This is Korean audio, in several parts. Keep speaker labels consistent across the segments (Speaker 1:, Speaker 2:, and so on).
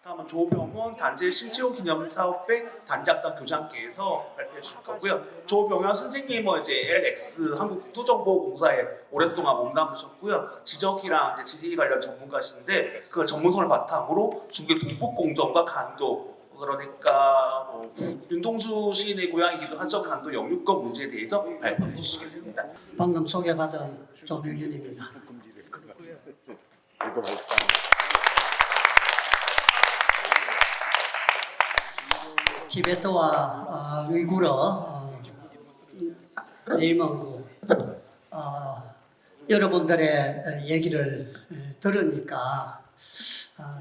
Speaker 1: 다음은 조병원 단재 신체호 기념사업회 단장단 교장께서 발표해 주실 거고요. 조병원 선생님은 이제 LX 한국국토정보공사에 오랫동안 몸담으셨고요. 지적이랑 이제 지리 관련 전문가신데 그 전문성을 바탕으로 중국 동북공정과 간도, 그러니까 윤동주 시인의 고향이기도 하죠. 간도 영유권 문제에 대해서 발표해 주시겠습니다.
Speaker 2: 방금 소개받은 조병현입니다. 티베트와 위구르, 네이먼구 여러분들의 얘기를 들으니까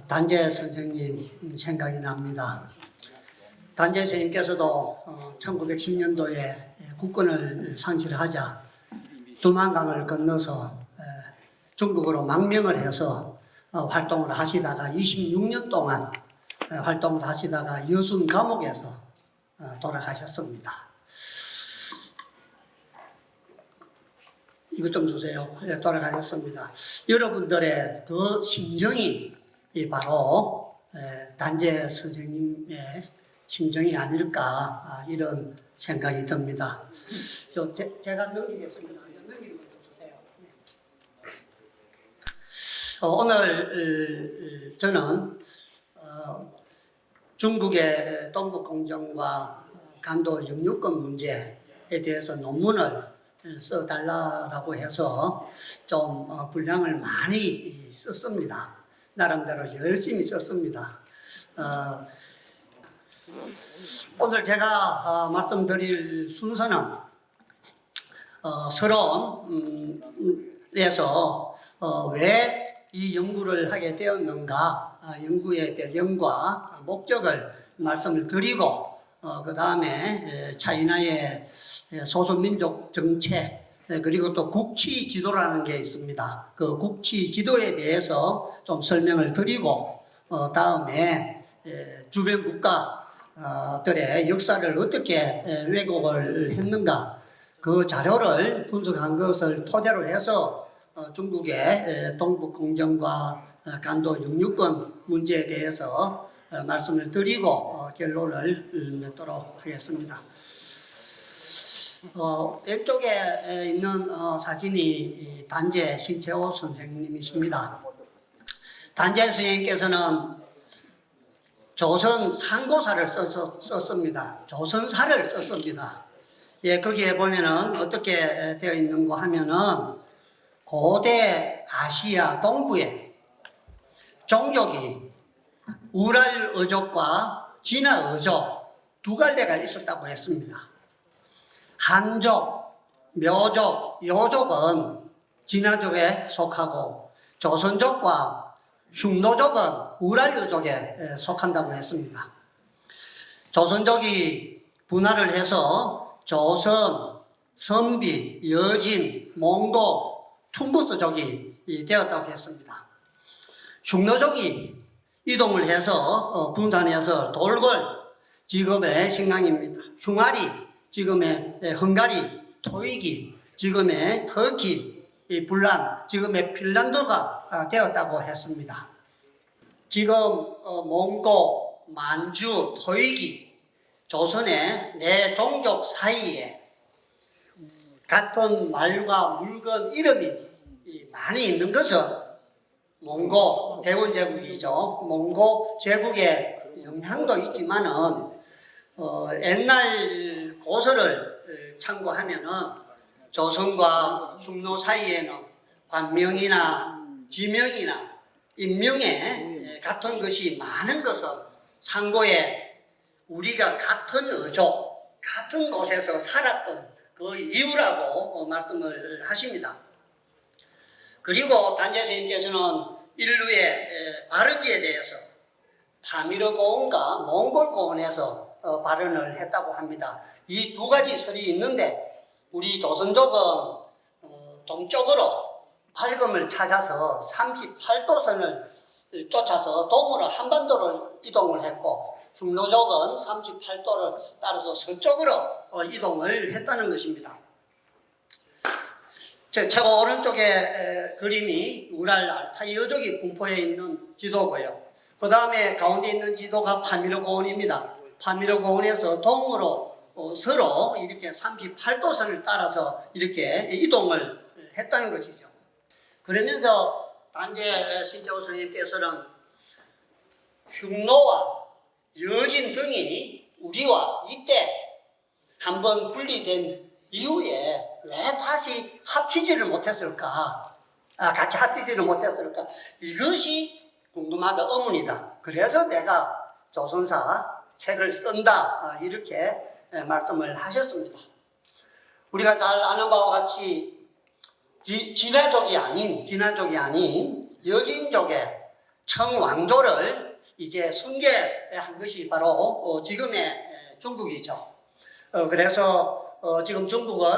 Speaker 2: 단재 선생님 생각이 납니다. 단재 선생님께서도 1910년도에 국권을 상실하자 두만강을 건너서 중국으로 망명을 해서 활동을 하시다가 26년 동안 활동을 하시다가 여순 감옥에서 돌아가셨습니다. 이것 좀 주세요. 돌아가셨습니다. 여러분들의 그 심정이 바로 단재 선생님의 심정이 아닐까 이런 생각이 듭니다. 제가 넘기겠습니다. 넘기는 것 좀 주세요. 오늘 저는 중국의 동북공정과 간도 영유권 문제에 대해서 논문을 써달라고 해서 좀 분량을 많이 썼습니다. 나름대로 열심히 썼습니다. 오늘 제가 말씀드릴 순서는 서론에서 왜 이 연구를 하게 되었는가, 연구의 배경과 목적을 말씀을 드리고 그 다음에 차이나의 소수민족 정책 그리고 또 국치 지도라는 게 있습니다. 그 국치 지도에 대해서 좀 설명을 드리고 다음에 주변 국가들의 역사를 어떻게 왜곡을 했는가 그 자료를 분석한 것을 토대로 해서 중국의 동북공정과 간도 영유권 문제에 대해서 말씀을 드리고 결론을 맺도록 하겠습니다. 왼쪽에 있는 사진이 단재 신채호 선생님이십니다. 단재 선생님께서는 조선 상고사를 썼습니다. 조선사를 썼습니다. 거기에 보면은 어떻게 되어 있는고 하면은 고대 아시아 동부에 종족이 우랄 어족과 진화 어족 두 갈래가 있었다고 했습니다. 한족, 묘족, 요족은 진화족에 속하고 조선족과 흉노족은 우랄 어족에 속한다고 했습니다. 조선족이 분화를 해서 조선, 선비, 여진, 몽고, 퉁구스족이 되었다고 했습니다. 흉노족이 이동을 해서 분산해서 돌골, 지금의 신강입니다. 흉아리, 지금의 헝가리, 토이기, 지금의 터키, 불란, 지금의 핀란드가 되었다고 했습니다. 지금 몽고, 만주, 토이기, 조선의 네 종족 사이에 같은 말과 물건 이름이 많이 있는 것은 몽고 대원 제국이죠. 몽고 제국의 영향도 있지만은 옛날 고서를 참고하면은 조선과 흉노 사이에는 관명이나 지명이나 인명에 같은 것이 많은 것은 상고에 우리가 같은 어족, 같은 곳에서 살았던 그 이유라고 말씀을 하십니다. 그리고 단재 스님께서는 인류의 발원지에 대해서 파미르 고원과 몽골 고원에서 발언을 했다고 합니다. 이 두 가지 설이 있는데 우리 조선족은 동쪽으로 밝음을 찾아서 38도선을 쫓아서 동으로 한반도를 이동을 했고 흉노족은 38도를 따라서 서쪽으로 이동을 했다는 것입니다. 최고 오른쪽에 그림이 우랄 알타이 여족이 분포해 있는 지도고요. 그 다음에 가운데 있는 지도가 파미르고원입니다. 파미르고원에서 동으로 서로 이렇게 38도선을 따라서 이렇게 이동을 했다는 것이죠. 그러면서 단재 신채호 선생님께서는 흉노와 여진 등이 우리와 이때 한번 분리된 이후에 왜 다시 합치지를 못했을까? 같이 합치지를 못했을까? 이것이 궁금하다, 의문이다. 그래서 내가 조선사 책을 쓴다, 이렇게 말씀을 하셨습니다. 우리가 잘 아는 바와 같이 진화족이 아닌 여진족의 청왕조를 이제 숭계한 것이 바로 지금의 중국이죠. 그래서 지금 중국은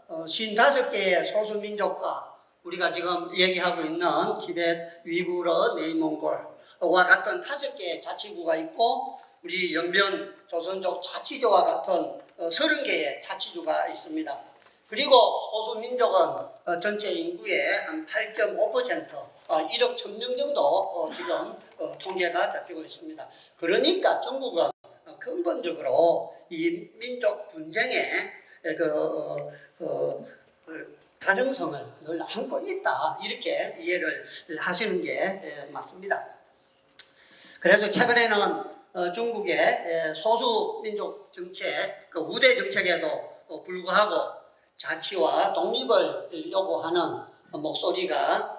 Speaker 2: 55개의 소수민족과 우리가 지금 얘기하고 있는 티베트, 위구르, 네이몽골과 같은 5개의 자치구가 있고 우리 연변 조선족 자치주와 같은 30개의 자치주가 있습니다. 그리고 소수민족은 전체 인구의 한 8.5%, 1억 1000명 정도 지금 통계가 잡히고 있습니다. 그러니까 중국은 근본적으로 이 민족 분쟁의 가능성을 늘 안고 있다, 이렇게 이해를 하시는 게 맞습니다. 그래서 최근에는 중국의 소수민족 정책, 우대 정책에도 불구하고 자치와 독립을 요구하는 목소리가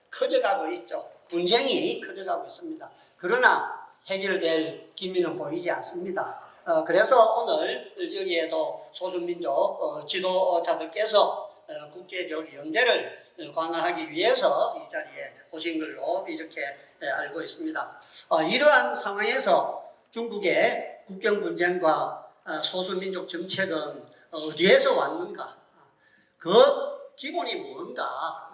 Speaker 2: 커져가고 있죠. 분쟁이 커져가고 있습니다. 그러나 해결될 기미는 보이지 않습니다. 그래서 오늘 여기에도 소수민족 지도자들께서 국제적 연대를 강화하기 위해서 이 자리에 오신 걸로 이렇게 알고 있습니다. 이러한 상황에서 중국의 국경 분쟁과 소수민족 정책은 어디에서 왔는가? 그 기본이 뭔가?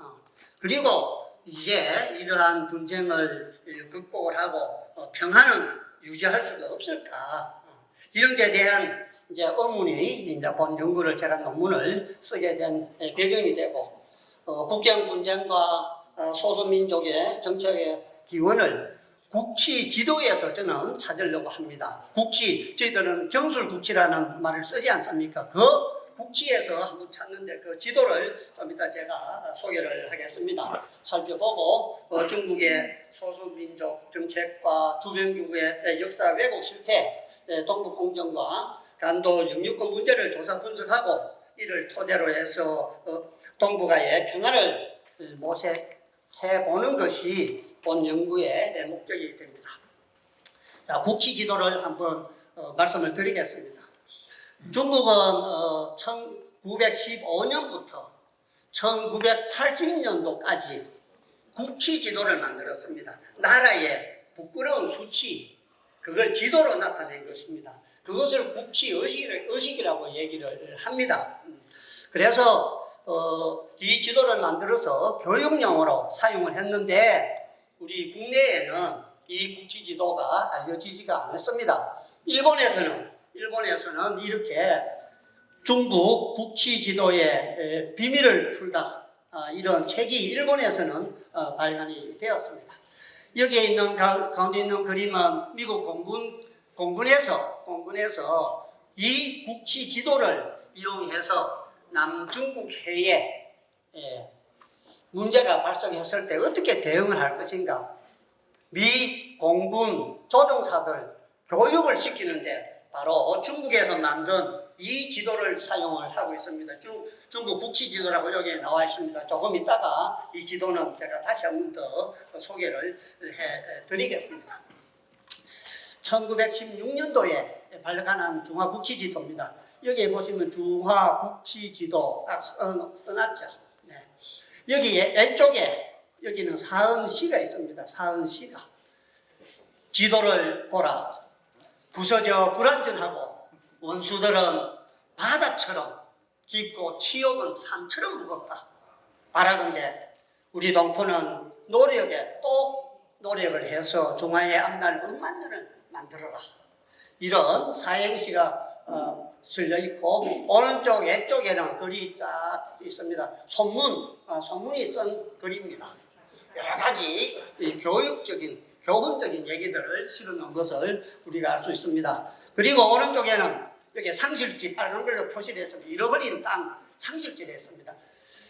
Speaker 2: 그리고 이제 이러한 분쟁을 극복을 하고 평화는 유지할 수가 없을까? 이런 데 대한 이제 의문이 이제 본 연구를 제가 논문을 쓰게 된 배경이 되고, 국경 분쟁과 소수민족의 정책의 기원을 국치 지도에서 저는 찾으려고 합니다. 국치, 저희들은 경술국치라는 말을 쓰지 않습니까? 그 국치에서 한번 찾는데 그 지도를 좀 이따 제가 소개를 하겠습니다. 살펴보고 중국의 소수민족 정책과 주변국의 역사 왜곡 실태, 동북공정과 간도 영유권 문제를 조사 분석하고 이를 토대로 해서 동북아의 평화를 모색해보는 것이 본 연구의 목적이 됩니다. 자, 국치 지도를 한번 말씀을 드리겠습니다. 중국은 1915년부터 1980년도까지 국치 지도를 만들었습니다. 나라의 부끄러운 수치, 그걸 지도로 나타낸 것입니다. 그것을 국치 의식이라고 얘기를 합니다. 그래서 이 지도를 만들어서 교육용으로 사용을 했는데 우리 국내에는 이 국치 지도가 알려지지가 않았습니다. 일본에서는 이렇게 중국 국치 지도의 비밀을 풀다, 이런 책이 일본에서는 발간이 되었습니다. 여기에 있는 가운데 있는 그림은 미국 공군에서 이 국치 지도를 이용해서 남중국해에 문제가 발생했을 때 어떻게 대응을 할 것인가, 미 공군 조종사들 교육을 시키는데 바로 중국에서 만든 이 지도를 사용을 하고 있습니다. 중국 국치 지도라고 여기에 나와 있습니다. 조금 있다가 이 지도는 제가 다시 한 번 더 소개를 해드리겠습니다. 1916년도에 발간한 중화국치지도입니다. 여기에 보시면 중화국치지도 딱 써놨죠. 네. 여기에 왼쪽에 여기는 사은시가 있습니다. 사은시가 지도를 보라. 부서져 불완전하고 원수들은 바다처럼 깊고 치욕은 산처럼 무겁다. 말하건대 우리 동포는 노력에 또 노력을 해서 중화의 앞날 억만년을 만들어라. 이런 사행시가 실려 있고 오른쪽 왼쪽에는 글이 딱 있습니다. 소문이 쓴 글입니다. 여러 가지 교육적인 교훈적인 얘기들을 실어놓은 것을 우리가 알 수 있습니다. 그리고 오른쪽에는 여기 상실지 빨간 걸로 표시를 해서 잃어버린 땅 상실지를 했습니다.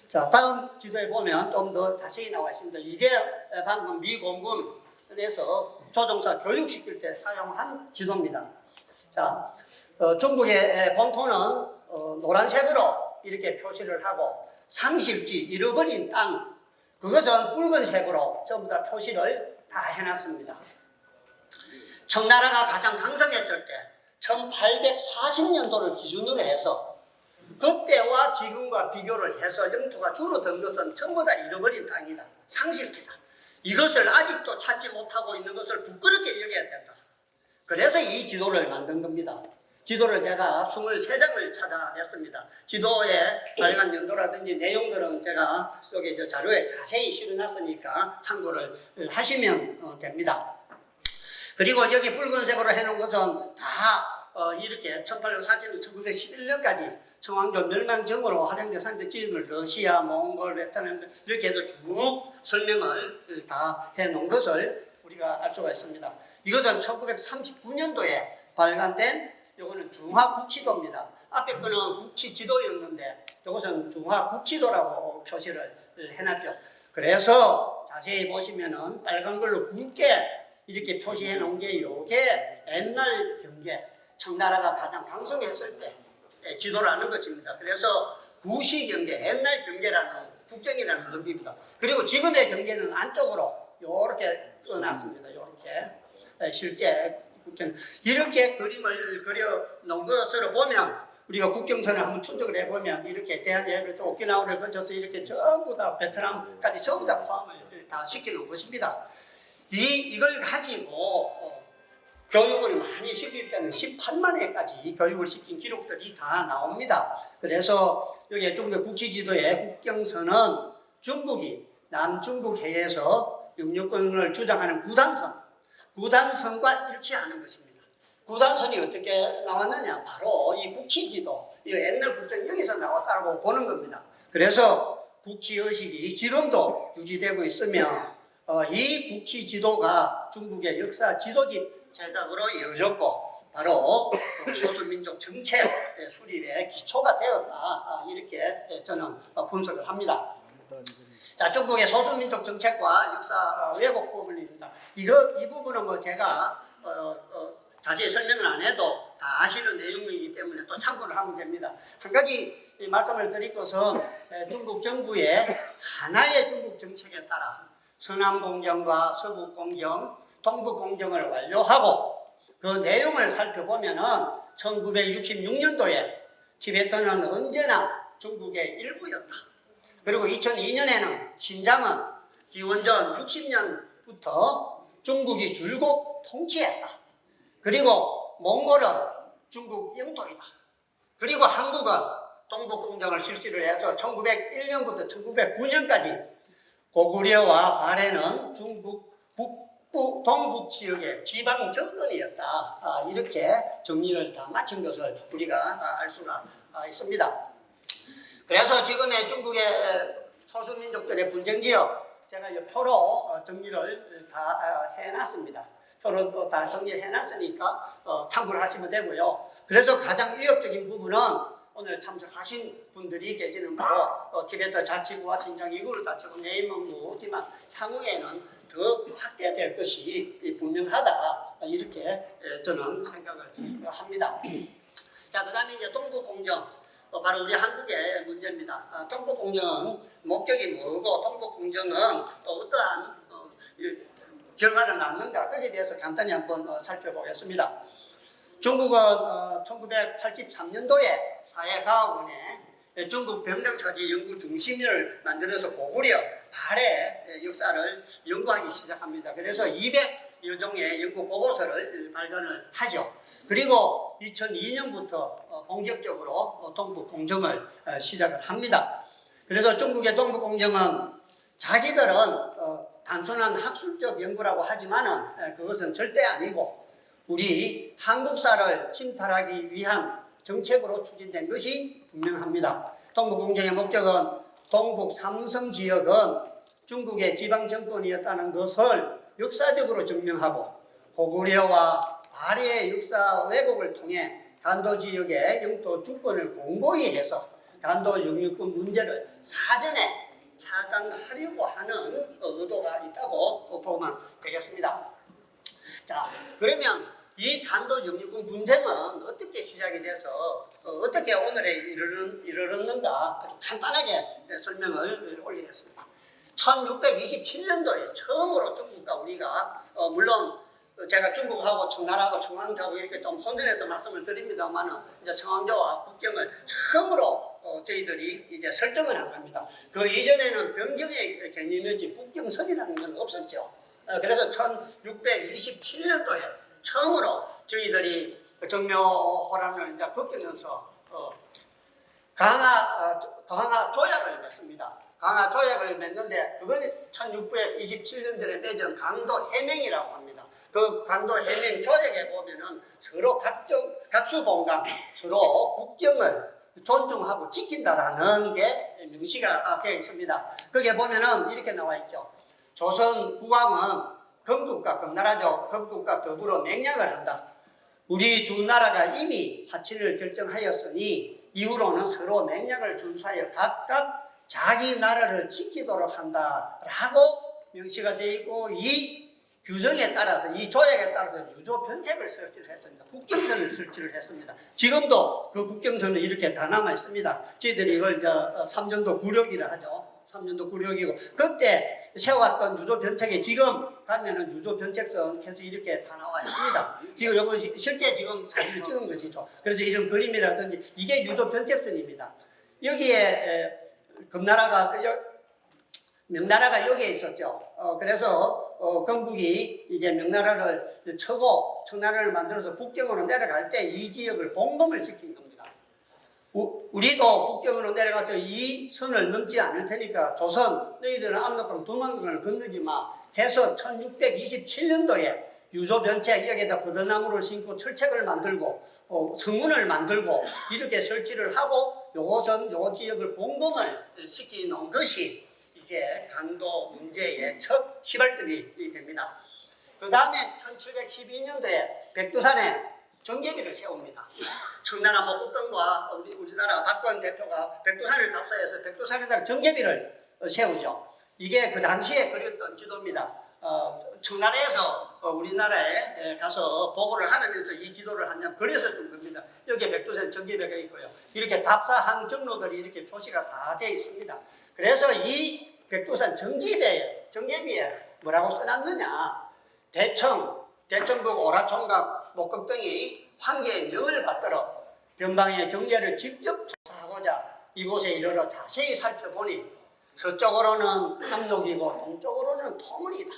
Speaker 2: 자, 다음 지도에 보면 좀 더 자세히 나와 있습니다. 이게 방금 미 공군에서 조종사 교육시킬 때 사용한 지도입니다. 자, 중국의 본토는 노란색으로 이렇게 표시를 하고 상실지, 잃어버린 땅, 그것은 붉은색으로 전부 다 표시를 다 해놨습니다. 청나라가 가장 강성했을 때 1840년도를 기준으로 해서 그때와 지금과 비교를 해서 영토가 줄어든 것은 전부 다 잃어버린 땅이다. 상실지다. 이것을 아직도 찾지 못하고 있는 것을 부끄럽게 여겨야 된다. 그래서 이 지도를 만든 겁니다. 지도를 제가 23장을 찾아냈습니다. 지도에 빨간 연도라든지 내용들은 제가 여기 저 자료에 자세히 실어놨으니까 참고를 하시면 됩니다. 그리고 여기 붉은색으로 해놓은 것은 다 이렇게 1840년, 1911년까지 청왕조 멸망전으로 활용된 상대 지역을 러시아, 몽골, 베트남 이렇게 해서 쭉 설명을 다 해놓은 것을 우리가 알 수가 있습니다. 이것은 1939년도에 발간된 이거는 중화국치도입니다. 앞에 거는 국치지도였는데 이것은 중화국치도라고 표시를 해놨죠. 그래서 자세히 보시면은 빨간 걸로 굵게 이렇게 표시해 놓은 게 요게 옛날 경계, 청나라가 가장 강성했을 때 지도라는 것입니다. 그래서 구시 경계, 옛날 경계라는 국경이라는 의미입니다. 그리고 지금의 경계는 안쪽으로 요렇게 떠났습니다. 요렇게 실제 국경 이렇게 그림을 그려 놓은 것으로 보면 우리가 국경선을 한번 추적을 해보면 이렇게 대한해협에서 오키나와를 거쳐서 이렇게 전부 다 베트남까지 전부 다 포함을 다 시켜놓은 것입니다. 이걸 가지고 교육을 많이 시킬 때는 18만 회까지 교육을 시킨 기록들이 다 나옵니다. 그래서 여기 중국 국치지도의 국경선은 중국이 남중국해에서 영유권을 주장하는 구단선과 일치하는 것입니다. 구단선이 어떻게 나왔느냐? 바로 이 국치지도, 이 옛날 국경 여기서 나왔다고 보는 겁니다. 그래서 국치의식이 지금도 유지되고 있으며 이 국치지도가 중국의 역사 지도집 제작으로 이어졌고 바로 소수민족 정책 수립의 기초가 되었다. 이렇게 저는 분석을 합니다. 자, 중국의 소수민족 정책과 역사 왜곡 부분입니다. 이 부분은 뭐 제가 자세히 설명을 안 해도 다 아시는 내용이기 때문에 또 참고를 하면 됩니다. 한 가지 말씀을 드릴 것은 중국 정부의 하나의 중국 정책에 따라 서남공정과 서북공정, 동북공정을 완료하고 그 내용을 살펴보면은 1966년도에 티베트는 언제나 중국의 일부였다. 그리고 2002년에는 신장은 기원전 60년부터 중국이 줄곧 통치했다. 그리고 몽골은 중국 영토이다. 그리고 한국은 동북공정을 실시를 해서 1901년부터 1909년까지 고구려와 발해는 중국 북부 동북 지역의 지방 정권이었다. 이렇게 정리를 다 마친 것을 우리가 알 수가 있습니다. 그래서 지금의 중국의 소수민족들의 분쟁지역 제가 이 표로 정리를 다 해놨습니다. 표로 다 정리를 해놨으니까 참고를 하시면 되고요. 그래서 가장 위협적인 부분은 오늘 참석하신 분들이 계시는 바로 티베트 자치구와 신장 이구를 다치고 내임문구지만 향후에는 더 확대될 것이 분명하다. 이렇게 저는 생각을 합니다. 자, 그 다음에 이제 동북공정. 바로 우리 한국의 문제입니다. 동북공정은 목적이 뭐고 동북공정은 또 어떠한 결과를 낳는가 거기에 대해서 간단히 한번 살펴보겠습니다. 중국은 1983년도에 사회과학원에 중국 병정처지 연구 중심을 만들어서 고구려 발해 역사를 연구하기 시작합니다. 그래서 200여 종의 연구 보고서를 발간을 하죠. 그리고 2002년부터 본격적으로 동북공정을 시작을 합니다. 그래서 중국의 동북공정은 자기들은 단순한 학술적 연구라고 하지만은 그것은 절대 아니고 우리 한국사를 침탈하기 위한 정책으로 추진된 것이 분명합니다. 동북공정의 목적은 동북 삼성 지역은 중국의 지방 정권이었다는 것을 역사적으로 증명하고 고구려와 발해의 역사 왜곡을 통해 간도 지역의 영토 주권을 공고히 해서 간도 영유권 문제를 사전에 차단하려고 하는 의도가 있다고 보면 되겠습니다. 자, 그러면 이 간도 영유권 분쟁은 어떻게 시작이 돼서 어떻게 오늘에 이르렀는가 아주 간단하게 설명을 올리겠습니다. 1627년도에 처음으로 중국과 우리가 물론 제가 중국하고 청나라하고 청왕조하고 이렇게 좀 혼선해서 말씀을 드립니다만은 이제 청왕조와 국경을 처음으로 저희들이 이제 설정을 한 겁니다. 그 이전에는 변경의 개념이지 국경선이라는 건 없었죠. 그래서 1627년도에 처음으로 저희들이 정묘호란을 이제 겪으면서 강화 조약을 맺습니다. 강화 조약을 맺는데 그걸 1627년도에 맺은 강도 해맹이라고 합니다. 그 강도 해맹 조약에 보면은 서로 각수봉강 서로 국경을 존중하고 지킨다라는 게 명시가 되어 있습니다. 거기에 보면은 이렇게 나와 있죠. 조선 국왕은 건국과 금나라죠. 건국과 더불어 맹약을 한다. 우리 두 나라가 이미 화친을 결정하였으니 이후로는 서로 맹약을 준수하여 각각 자기 나라를 지키도록 한다라고 명시가 되어 있고 이 규정에 따라서 이 조약에 따라서 유조 변책을 설치를 했습니다. 국경선을 설치를 했습니다. 지금도 그 국경선은 이렇게 다 남아 있습니다. 저희들이 이걸 삼전도 구력이라 하죠. 삼전도 구력이고 그때 세웠던 유조 변책에 지금 가면은 유조 변책선 계속 이렇게 다 나와 있습니다. 지금 이건 실제 지금 사진을 찍은 것이죠. 그래서 이런 그림이라든지 이게 유조 변책선입니다. 여기에 명나라가 여기에 있었죠. 그래서 건국이 이제 명나라를 쳐고 청나라를 만들어서 국경으로 내려갈 때 이 지역을 봉검을 시킨 겁니다. 우리도 국경으로 내려가서 이 선을 넘지 않을 테니까 조선 너희들은 압록강 두만강을 건너지 마 해서 1627년도에 유조변책 여기에다 버드나무를 심고 철책을 만들고 성문을 만들고 이렇게 설치를 하고 요것은 요 지역을 봉검을 시켜 놓은 것이 이제 간도 문제의 첫 시발점이 됩니다. 그 다음에 1712년도에 백두산에 정계비를 세웁니다. 청나라 목국권과 우리나라 박권 대표가 백두산을 답사해서 백두산에다가 정계비를 세우죠. 이게 그 당시에 그렸던 지도입니다. 청나라에서 우리나라에 가서 보고를 하면서 이 지도를 한 장 그려서 준 겁니다. 여기에 백두산 정계비가 있고요. 이렇게 답사한 경로들이 이렇게 표시가 다 되어 있습니다. 그래서 이 백두산 정계비에 뭐라고 써놨느냐. 대청국 오라총각 목극등이 황제의 명을 받들어 변방의 경제를 직접 조사하고자 이곳에 이르러 자세히 살펴보니 서쪽으로는 압록이고 동쪽으로는 토물이다.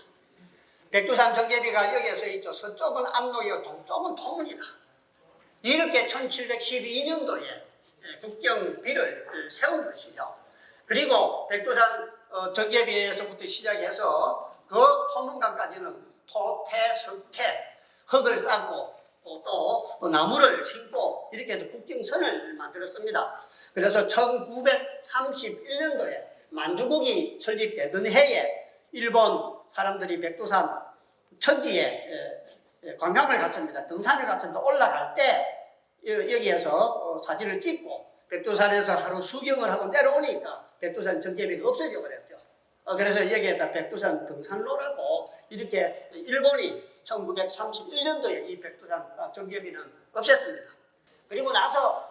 Speaker 2: 백두산 정계비가 여기에 서 있죠. 서쪽은 압록이고 동쪽은 토물이다. 이렇게 1712년도에 국경비를 세운 것이죠. 그리고 백두산 정계비에서부터 시작해서 그 토문강까지는 토태, 석태, 흙을 쌓고 또 나무를 심고 이렇게 해서 국경선을 만들었습니다. 그래서 1931년도에 만주국이 설립되던 해에 일본 사람들이 백두산 천지에 관광을 갔습니다. 등산을 갔습니다. 올라갈 때 여기에서 사진을 찍고 백두산에서 하루 수경을 하고 내려오니까 백두산 정계비가 없어져 버렸죠. 그래서 여기에다 백두산 등산로라고 이렇게 일본이 1931년도에 이 백두산 정계비는 없앴습니다. 그리고 나서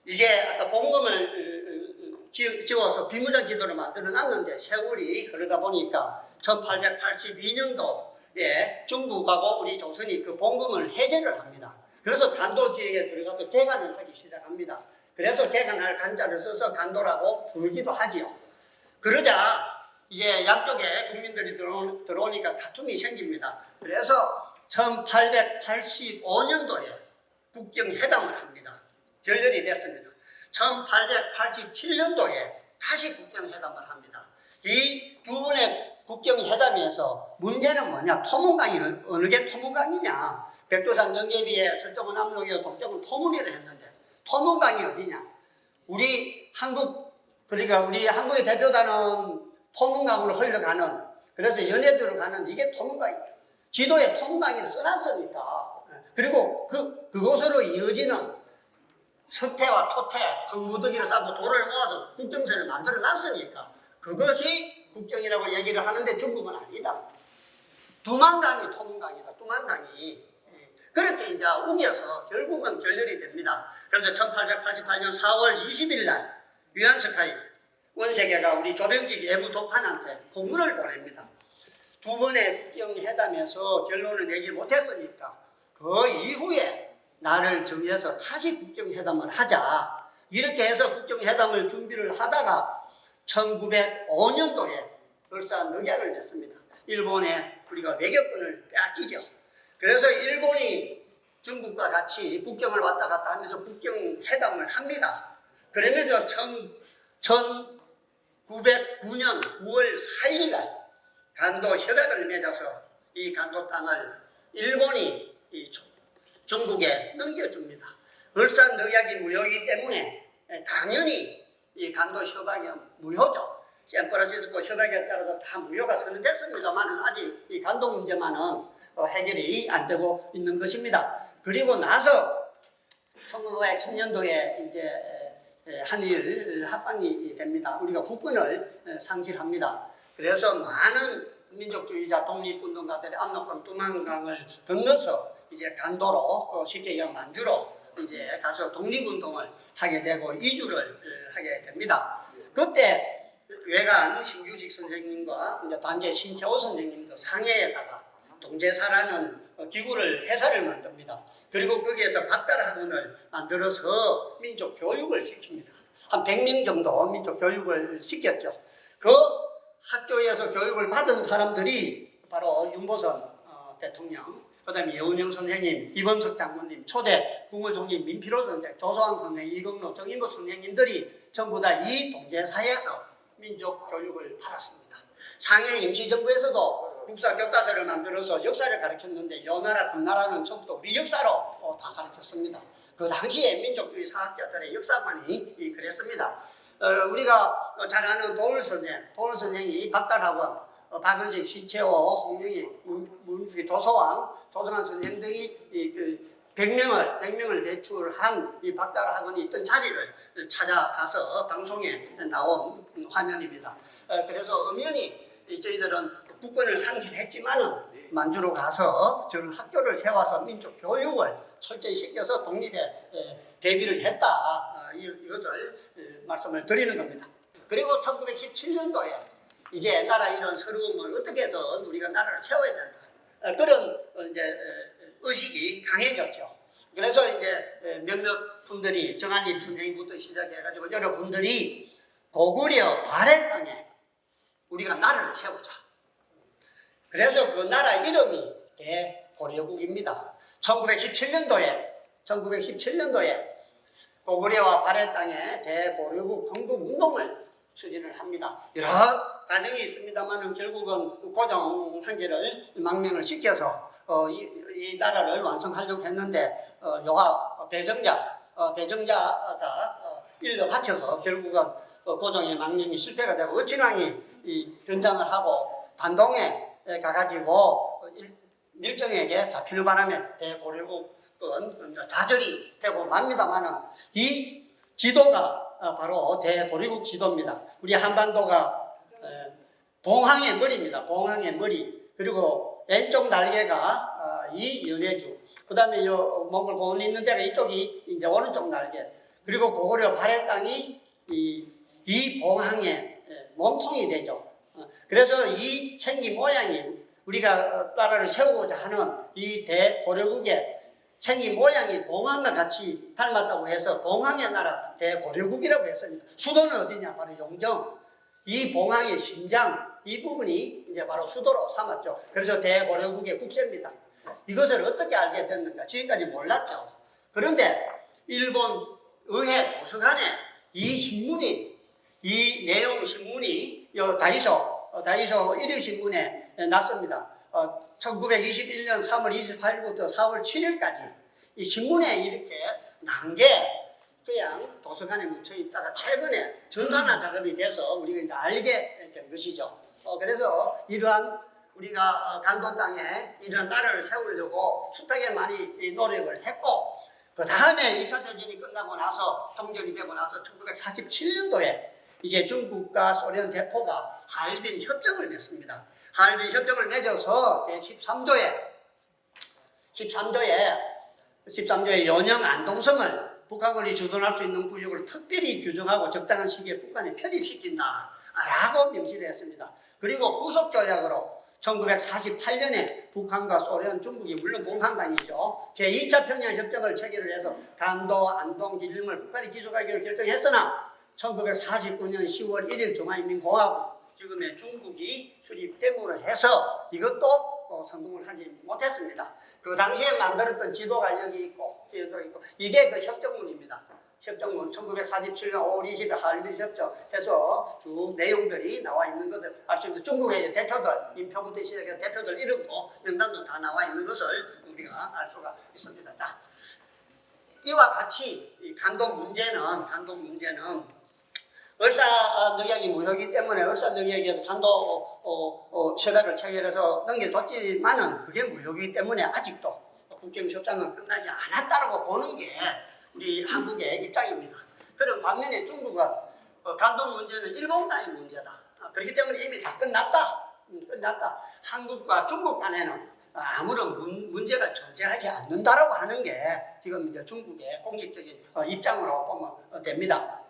Speaker 2: 이제 아까 봉검을 지어서 비무장 지도를 만들어 놨는데 세월이 흐르다 보니까 1882년도에 중국하고 우리 조선이 그 봉검을 해제를 합니다. 그래서 간도 지역에 들어가서 개간을 하기 시작합니다. 그래서 개간할 간자를 써서 간도라고 부르기도 하지요. 그러자 이제 양쪽에 국민들이 들어오니까 다툼이 생깁니다. 그래서 1885년도에 국경회담을 합니다. 결렬이 됐습니다. 1887년도에 다시 국경회담을 합니다. 이 두 번의 국경회담에서 문제는 뭐냐? 토문강이 어느 게 토문강이냐? 백두산 정계비에 서쪽은 압록이고 동쪽은 토문이라 했는데 토문강이 어디냐? 우리 한국의 대표단은 토문강으로 흘러가는 그래서 연해도로 가는 이게 토문강이다. 지도에 토문강이를 써놨으니까. 그리고 그곳으로 이어지는 서태와 토태, 황무더기를 쌓고 돌을 모아서 국경선을 만들어 놨으니까 그것이 국경이라고 얘기를 하는데 중국은 아니다. 두만강이 토문강이다. 두만강이. 그렇게 이제 우겨서 결국은 결렬이 됩니다. 그래서 1888년 4월 20일 날 위안스카이 원세계가 우리 조병직 외무 독판한테 공문을 보냅니다. 두 번의 국경회담에서 결론을 내지 못했으니까 그 이후에 나를 정해서 다시 국경회담을 하자. 이렇게 해서 국경회담을 준비를 하다가 1905년도에 울산 늑약을 냈습니다. 일본에 우리가 외교권을 빼앗기죠. 그래서 일본이 중국과 같이 국경을 왔다 갔다 하면서 국경회담을 합니다. 그러면서 1909년 9월 4일 날 간도 협약을 맺어서 이 간도 땅을 일본이 중국에 넘겨줍니다. 울산 늑약이 무효이기 때문에 당연히 이 간도 협약이 무효죠. 샌프란시스코 협약에 따라서 다 무효가 선언됐습니다만 아직 이 간도 문제만은 해결이 안 되고 있는 것입니다. 그리고 나서 1910년도에 이제 한일 합방이 됩니다. 우리가 국권을 상실합니다. 그래서 많은 민족주의자 독립운동가들이 압록강 두만강을 건너서 이제 간도로 쉽게 얘기하면 만주로 이제 가서 독립운동을 하게 되고 이주를 하게 됩니다. 그때 외관 신규직 선생님과 이제 단재 신태호 선생님도 상해에다가 동제사라는 기구를 회사를 만듭니다. 그리고 거기에서 박달학원을 만들어서 민족 교육을 시킵니다. 한 100명 정도 민족 교육을 시켰죠. 그 학교에서 교육을 받은 사람들이 바로 윤보선 대통령, 그 다음에 여운형 선생님, 이범석 장군님, 초대 국무총리 민필호 선생, 조소환 선생, 이경로, 정인보 선생님들이 전부 다 이 동제사에서 민족 교육을 받았습니다. 상해 임시정부에서도 국사 교과서를 만들어서 역사를 가르쳤는데 요 나라 그 나라는 전부 다 우리 역사로 다 가르쳤습니다. 그 당시에 민족주의 사학자들의 역사관이 그랬습니다. 우리가 잘 아는 도울 선생이 박달학원, 박은식, 신채호, 홍명희, 조소왕, 조성환 선생 등이 100명을 배출한 이 박달학원이 있던 자리를 찾아가서 방송에 나온 화면입니다. 그래서 엄연히 저희들은 국권을 상실했지만은 만주로 가서 저런 학교를 세워서 민족 교육을 철저히 시켜서 독립에 대비를 했다. 이것을 말씀을 드리는 겁니다. 그리고 1917년도에 이제 나라 이런 서러움을 어떻게든 우리가 나라를 세워야 된다. 그런 이제 의식이 강해졌죠. 그래서 이제 몇몇 분들이 정한림 선생님부터 시작해가지고 여러분들이 고구려 발해 땅에 우리가 나라를 세우자. 그래서 그 나라 이름이 대고려국입니다. 1917년도에 고구려와 발해 땅에 대고려국 건국 운동을 추진을 합니다. 여러 과정이 있습니다만 결국은 고종 한계를 망명을 시켜서 이 나라를 완성하려고 했는데 요하 배정자가 일러 바쳐서 결국은 고종의 망명이 실패가 되고 어친왕이 변장을 하고 단동에 가가지고 밀정에게 잡히는 바람에 대고려국은 좌절이 되고 맙니다만은 이 지도가 바로 대고려국 지도입니다. 우리 한반도가 봉황의 머리입니다. 봉황의 머리. 그리고 왼쪽 날개가 이 연해주. 그 다음에 이 몽골 고원이 있는 데가 이쪽이 이제 오른쪽 날개. 그리고 고구려 발해 땅이 이 봉황의 몸통이 되죠. 그래서 이 생긴 모양이 우리가 나라를 세우고자 하는 이 대고려국의 생긴 모양이 봉황과 같이 닮았다고 해서 봉황의 나라 대고려국이라고 했습니다. 수도는 어디냐? 바로 용정. 이 봉황의 심장, 이 부분이 이제 바로 수도로 삼았죠. 그래서 대고려국의 국세입니다. 이것을 어떻게 알게 됐는가? 지금까지 몰랐죠. 그런데 일본 의회 도서관에 이 신문이, 이 내용 신문이 다이소 일일신문에 났습니다. 1921년 3월 28일부터 4월 7일까지 이 신문에 이렇게 난 게 그냥 도서관에 묻혀 있다가 최근에 전산화 작업이 돼서 우리가 이제 알게 된 것이죠. 그래서 이러한 우리가 간도 땅에 이런 나라를 세우려고 숱하게 많이 노력을 했고, 그 다음에 2차 대전이 끝나고 나서 종전이 되고 나서 1947년도에 이제 중국과 소련 대포가 하얼빈 협정을 맺습니다. 하얼빈 협정을 맺어서 제13조에 연영 안동성을 북한군이 주둔할 수 있는 구역을 특별히 규정하고 적당한 시기에 북한에 편입시킨다라고 명시를 했습니다. 그리고 후속 조약으로 1948년에 북한과 소련, 중국이 물론 공산당이죠. 제2차 평양협정을 체결을 해서 간도, 안동, 길림을 북한이 기속하기로 결정했으나 1949년 10월 1일 중화인민공화국, 지금의 중국이 출입됨으로 해서 이것도 성공을 하지 못했습니다. 그 당시에 만들었던 지도가 여기 있고, 이게 그 협정문입니다. 협정문 1947년 5월 20일 하얼빈 협정 해서 쭉 내용들이 나와 있는 것을 알 수 있습니다. 중국의 대표들, 임표부터 시작해서 대표들 이름도 명단도 다 나와 있는 것을 우리가 알 수가 있습니다. 자, 이와 같이 이 간도 문제는 을사늑약이 무효이기 때문에 을사늑약에서 간도 협약을 체결해서 넘겨줬지만은 그게 무효이기 때문에 아직도 국경협상은 끝나지 않았다라고 보는 게 우리 한국의 입장입니다. 그런 반면에 중국은 간도 문제는 일본과의 문제다. 그렇기 때문에 이미 다 끝났다. 한국과 중국 간에는 아무런 문제가 존재하지 않는다라고 하는 게 지금 이제 중국의 공식적인 입장으로 보면 됩니다.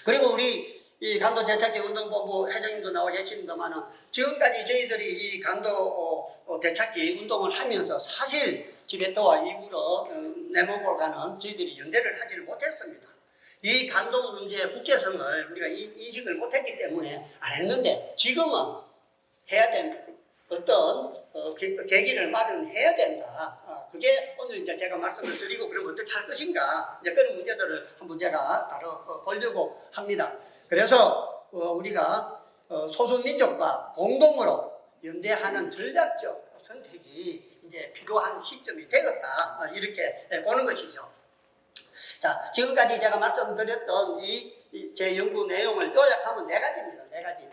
Speaker 2: 그리고 우리 이 간도 대찾기 운동본부 회장님도 나와 계십니다만은 지금까지 저희들이 이 간도 대찾기 운동을 하면서 사실 티베트와 이구르, 내몽골 가는 저희들이 연대를 하지는 못했습니다. 이 간도 문제의 국제성을 우리가 인식을 못했기 때문에 안 했는데 지금은 해야 된다. 어떤 계기를 마련해야 된다. 그게 오늘 이제 제가 말씀을 드리고 그럼 어떻게 할 것인가 이제 그런 문제들을 한번 제가 다뤄보려고 합니다. 그래서 우리가 소수민족과 공동으로 연대하는 전략적 선택이 이제 필요한 시점이 되었다. 이렇게 보는 것이죠. 자, 지금까지 제가 말씀드렸던 제 연구 내용을 요약하면 4가지입니다. 4가지.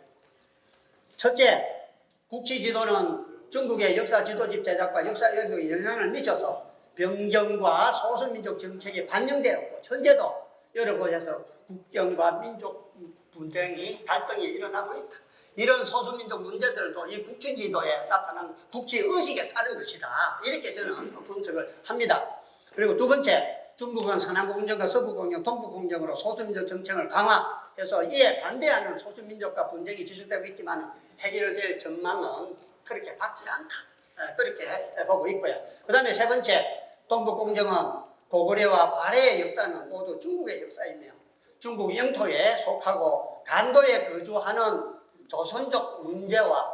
Speaker 2: 첫째, 국치지도는 중국의 역사 지도집 제작과 역사 외교에 영향을 미쳐서 변경과 소수민족 정책에 반영되었고 현재도 여러 곳에서 국경과 민족 분쟁이 갈등이 일어나고 있다. 이런 소수민족 문제들도 이 국치지도에 나타난 국치의식에 따른 것이다. 이렇게 저는 분석을 합니다. 그리고 두 번째, 중국은 서남공정과 서부공정, 동북공정으로 소수민족 정책을 강화해서 이에 반대하는 소수민족과 분쟁이 지속되고 있지만 해결될 전망은 그렇게 밝지 않다. 그렇게 보고 있고요. 그 다음에 세 번째, 동북공정은 고구려와 발해의 역사는 모두 중국의 역사이며 중국 영토에 속하고 간도에 거주하는 조선족 문제와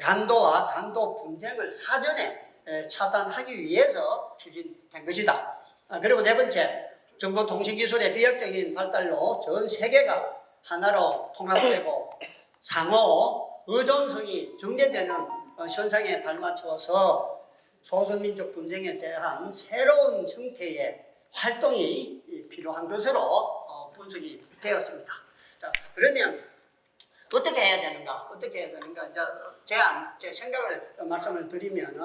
Speaker 2: 간도와 간도 분쟁을 사전에 차단하기 위해서 추진된 것이다. 그리고 네 번째, 정보통신기술의 비약적인 발달로 전 세계가 하나로 통합되고 상호 의존성이 정제되는 현상에 발맞추어서 소수민족 분쟁에 대한 새로운 형태의 활동이 필요한 것으로 분석이 되었습니다. 자, 그러면 어떻게 해야 되는가? 이제 제 생각을 말씀을 드리면은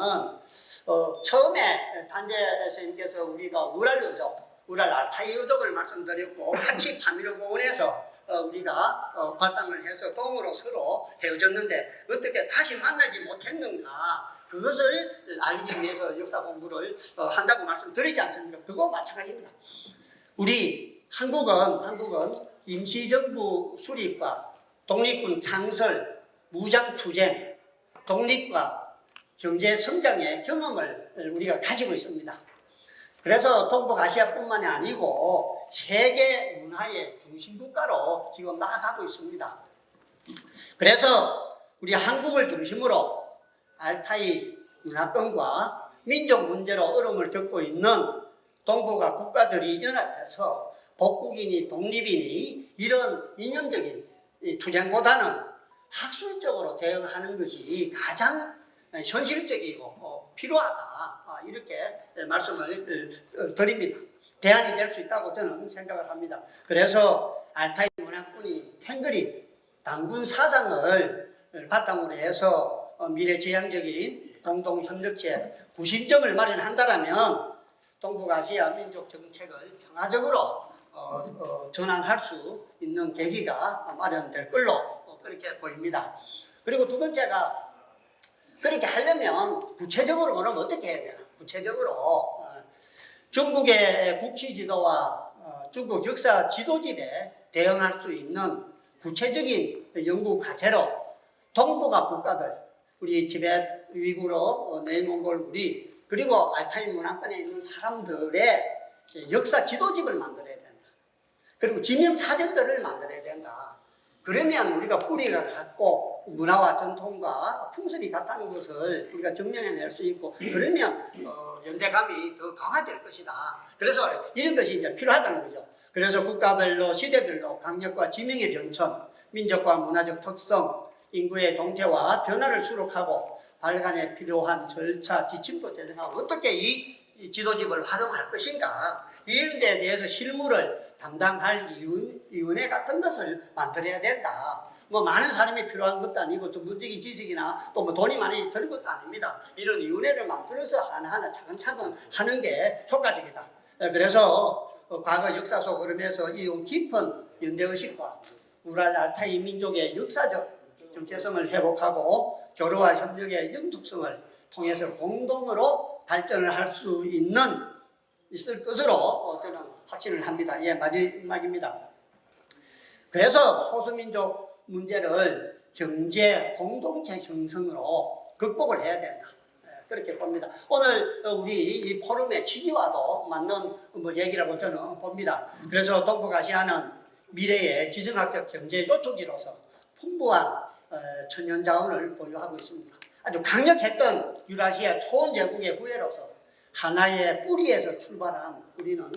Speaker 2: 처음에 단재 선생님께서 우리가 우랄 알타이 의족을 말씀드렸고 같이 파미르공원에서 우리가 발당을 해서 돔으로 서로 헤어졌는데 어떻게 다시 만나지 못했는가? 그것을 알기 위해서 역사 공부를 한다고 말씀드리지 않습니까? 그거 마찬가지입니다. 우리 한국은 임시정부 수립과 독립군 창설, 무장투쟁, 독립과 경제성장의 경험을 우리가 가지고 있습니다. 그래서 동북아시아뿐만이 아니고 세계 문화의 중심국가로 지금 나아가고 있습니다. 그래서 우리 한국을 중심으로 알타이 문화권과 민족 문제로 어려움을 겪고 있는 동북아 국가들이 연합해서 복국이니 독립이니 이런 이념적인 투쟁보다는 학술적으로 대응하는 것이 가장 현실적이고 필요하다. 이렇게 말씀을 드립니다. 대안이 될 수 있다고 저는 생각을 합니다. 그래서 알타이 문화권이 팬들이 당군 사상을 바탕으로 해서 미래지향적인 공동협력체 구심점을 마련한다라면 동북아시아 민족 정책을 평화적으로 전환할 수 있는 계기가 마련될 걸로 그렇게 보입니다. 그리고 두 번째가 그렇게 하려면 구체적으로 그럼 어떻게 해야 되나? 구체적으로 중국의 국치 지도와 중국 역사 지도집에 대응할 수 있는 구체적인 연구 과제로 동북아 국가들, 우리 티베트, 위구르, 내몽골 우리 그리고 알타이 문화권에 있는 사람들의 역사 지도집을 만들어야 된다. 그리고 지명사전들을 만들어야 된다. 그러면 우리가 뿌리가 같고 문화와 전통과 풍습이 같다는 것을 우리가 증명해낼 수 있고 그러면 연대감이 더 강화될 것이다. 그래서 이런 것이 이제 필요하다는 거죠. 그래서 국가별로 시대별로 강력과 지명의 변천, 민족과 문화적 특성, 인구의 동태와 변화를 수록하고 발간에 필요한 절차, 지침도 제정하고 어떻게 이 지도집을 활용할 것인가 이런 데 대해서 실무를 담당할 위원회 같은 것을 만들어야 된다. 뭐 많은 사람이 필요한 것도 아니고 전문적인 지식이나 또 뭐 돈이 많이 들 것도 아닙니다. 이런 위원회를 만들어서 하나하나 차근차근 하는 게 효과적이다. 그래서 과거 역사 속 흐름에서 이온 깊은 연대의식과 우랄 알타이 민족의 역사적 정체성을 회복하고 교류와 협력의 영속성을 통해서 공동으로 발전을 할 수 있을 것으로 저는 확신을 합니다. 예, 마지막입니다. 그래서 소수민족 문제를 경제 공동체 형성으로 극복을 해야 된다. 그렇게 봅니다. 오늘 우리 이 포럼의 취지와도 맞는 얘기라고 저는 봅니다. 그래서 동북아시아는 미래의 지정학적 경제 요충지로서 풍부한 천연 자원을 보유하고 있습니다. 아주 강력했던 유라시아 초원제국의 후예로서 하나의 뿌리에서 출발한 우리는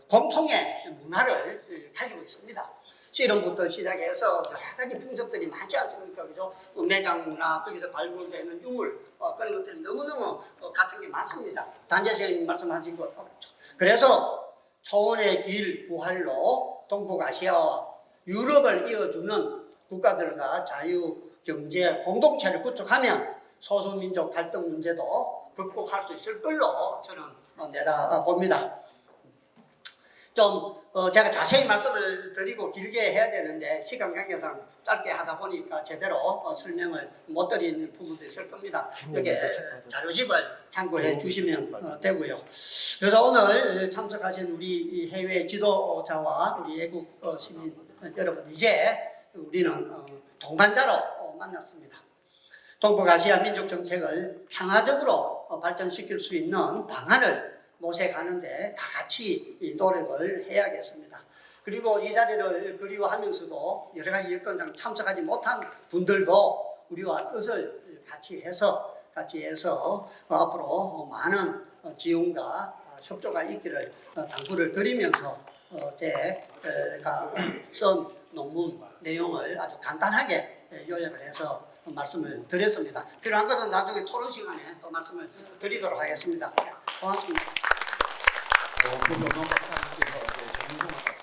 Speaker 2: 공통의 문화를 가지고 있습니다. 씨름부터 시작해서 여러 가지 풍습들이 많지 않습니까? 그죠? 매장 문화, 거기서 발굴되는 유물, 그런 것들이 너무너무 같은 게 많습니다. 단재 선생님 말씀하신 것 똑같죠. 그래서 초원의 길 부활로 동북아시아와 유럽을 이어주는 국가들과 자유 경제 공동체를 구축하면 소수민족 갈등 문제도 극복할 수 있을 걸로 저는 내다봅니다. 좀 제가 자세히 말씀을 드리고 길게 해야 되는데 시간 관계상 짧게 하다 보니까 제대로 설명을 못 드리는 부분도 있을 겁니다. 여기 자료집을 참고해 주시면 되고요. 그래서 오늘 참석하신 우리 해외 지도자와 우리 외국 시민 여러분, 이제 우리는 동반자로 만났습니다. 동북아시아 민족 정책을 평화적으로 발전시킬 수 있는 방안을 모색하는데 다 같이 노력을 해야겠습니다. 그리고 이 자리를 그리워하면서도 여러 가지 여건상 참석하지 못한 분들도 우리와 뜻을 같이 해서 앞으로 많은 지원과 협조가 있기를 당부를 드리면서 제가 쓴 논문 내용을 아주 간단하게 요약을 해서 말씀을 드렸습니다. 필요한 것은 나중에 토론 시간에 또 말씀을 드리도록 하겠습니다. 고맙습니다.
Speaker 1: 박사님께서 전문성을